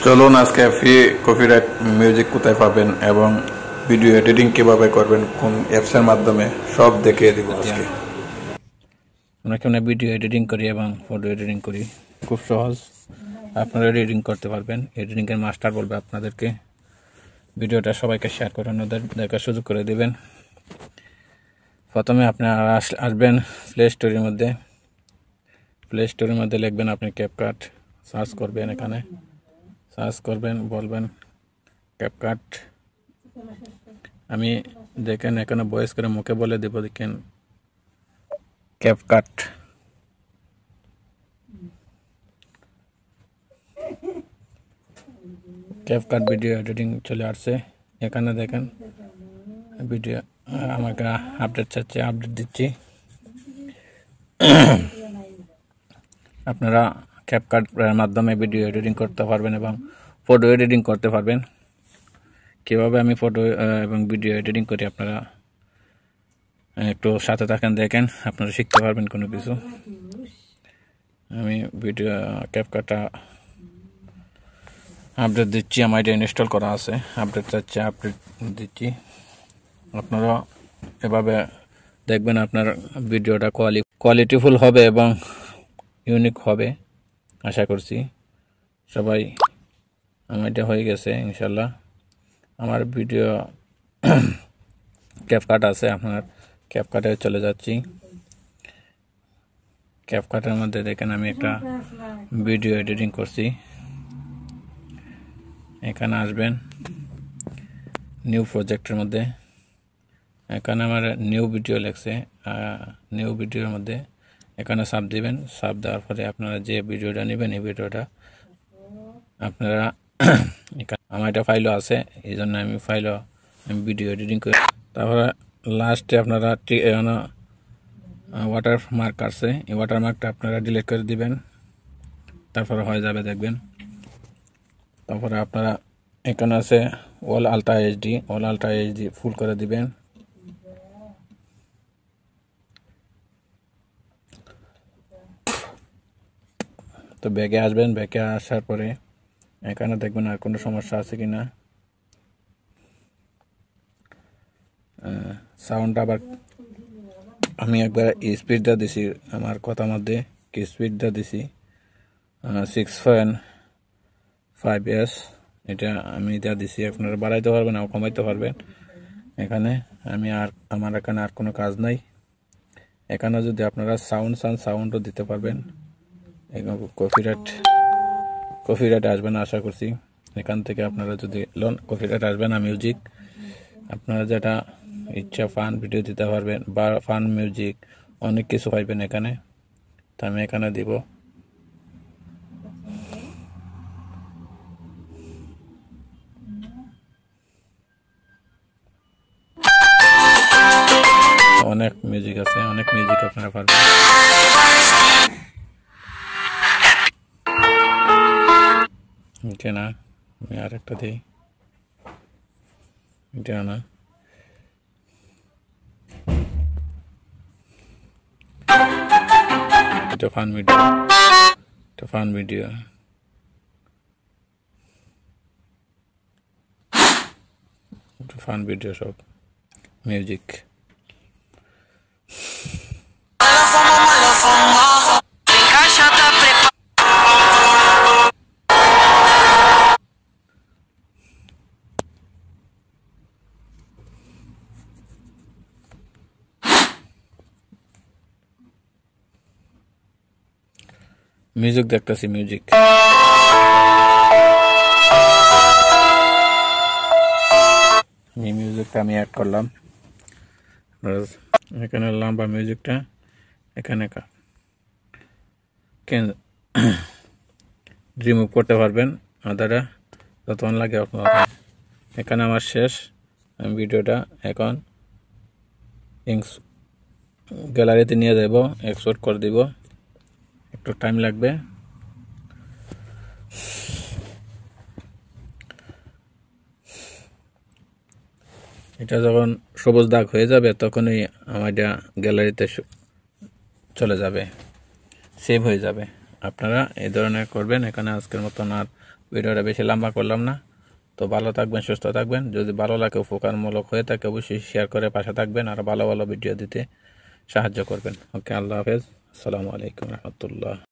চলুন আজকে free copyright music কোথায় পাবেন এবং ভিডিও এডিটিং কিভাবে করবেন কোন অ্যাপসের মাধ্যমে সব দেখিয়ে দিব আজকে। আমরা কেমন ভিডিও এডিটিং করি এবং ফটো এডিটিং করি, খুব সহজ। আপনারা এডিটিং করতে পারবেন। এডিটিংয়ের মাস্টার বলবে আপনাদেরকে। ভিডিওটা সবাইকে শেয়ার করে ওদের দেখার সুযোগ করে দেবেন। প্রথমে আপনারা আসবেন প্লে স্টোরের মধ্যে লিখবেন আপনি ক্যাপকাট, সার্চ করবেন, এখানে সার্চ করবেন, বলবেন ক্যাপকাট। আমি দেখেন এখানে ভয়েস করে মুখে বলে দেব, দেখেন ক্যাপকাট। ক্যাপকাট ভিডিও এডিটিং চলে আসছে। এখানে দেখেন ভিডিও আমাকে আপডেট চাচ্ছে, আপডেট দিচ্ছি। আপনারা ক্যাপকাটের মাধ্যমে ভিডিও এডিটিং করতে পারবেন এবং ফটো এডিটিং করতে পারবেন। কীভাবে আমি ফটো এবং ভিডিও এডিটিং করি আপনারা একটু সাথে থাকেন, দেখেন, আপনারা শিখতে পারবেন কোনো কিছু। আমি ভিডিও ক্যাপকাটটা আপডেট দিচ্ছি, আমার এটা ইনস্টল করা আছে, আপডেট চাচ্ছে, আপডেট দিচ্ছি। আপনারা এভাবে দেখবেন আপনার ভিডিওটা কোয়ালিটিফুল হবে এবং ইউনিক হবে আশা করছি। সবাই আমার এটা হয়ে গেছে ইনশাল্লাহ। আমার ভিডিও ক্যাপকাট আছে, আপনার ক্যাপকাটে চলে যাচ্ছি। ক্যাপকাটের মধ্যে দেখেন আমি একটা ভিডিও এডিটিং করছি। এখানে আসবেন নিউ প্রজেক্টের মধ্যে, এখানে আমার নিউ ভিডিও লেখছে, নিউ ভিডিওর মধ্যে এখানে সাব দিবেন। সাব দেওয়ার পরে আপনারা যে ভিডিওটা নেবেন এই ভিডিওটা আপনারা আমার এটা ফাইলও আছে, এই জন্য আমি ভিডিও এডিটিং করি। তারপরে লাস্টে আপনারা ওয়াটার মার্ক আছে, এই ওয়াটার মার্কটা আপনারা ডিলিট করে দিবেন, তারপরে হয়ে যাবে দেখবেন। তারপরে আপনারা এখানে আছে অল আলট্রা এইচডি ফুল করে দিবেন। তো ব্যাগে আসবেন, ব্যাগে আসার পরে এখানে দেখবেন আর কোনো সমস্যা আছে কিনা। সাউন্ডটা আবার আমি একবার স্পিডটা দিছি, আমার কথার মধ্যে কি স্পিডটা দিছি 6.5S, এটা আমি এটা দিছি। আপনারা বাড়াইতে পারবেন আর কমাইতে পারবেন। এখানে আমার এখানে আর কোনো কাজ নাই। এখানে যদি আপনারা সাউন্ডও দিতে পারবেন। কপিরাইট আসবে না আশা করছি। এখান থেকে আপনারা যদি কপিরাইট আসবে না, মিউজিক আপনারা যেটা ইচ্ছা ফান ভিডিও দিতে পারবেন বা ফান মিউজিক অনেক কিছু পাইবেন এখানে। তো আমি এখানে দিব অনেক মিউজিক আছে, অনেক মিউজিক আপনারা পারবেন। এটা না, আমি আরেকটা দিই, এটা না, এটা ফান ভিডিও, ফান ভিডিও সব মিউজিক। মিউজিক দেখতেছি, মিউজিক মিউজিকটা আমি অ্যাড করলাম। এখানে লম্বা মিউজিকটা এখানে রিমুভ করতে পারবেন আদাটা যতক্ষণ লাগে আপনার। এখানে আমার শেষ, আমি ভিডিওটা এখন গ্যালারিতে নিয়ে যাব, এক্সপোর্ট করে দিব, একটু টাইম লাগবে। এটা যখন সবুজ দাগ হয়ে যাবে তখনই আমার এটা গ্যালারিতে চলে যাবে, সেভ হয়ে যাবে। আপনারা এই ধরনের করবেন। এখানে আজকের মতন আর ভিডিওটা বেশি লম্বা করলাম না। তো ভালো থাকবেন, সুস্থ থাকবেন। যদি ভালো লাগে, উপকারমূলক হয়ে থাকে, অবশ্যই শেয়ার করে পাশে থাকবেন আর ভালো ভালো ভিডিও দিতে সাহায্য করবেন। ওকে, আল্লাহ হাফেজ, আসসালামু আলাইকুম রহমতুল্লাহ।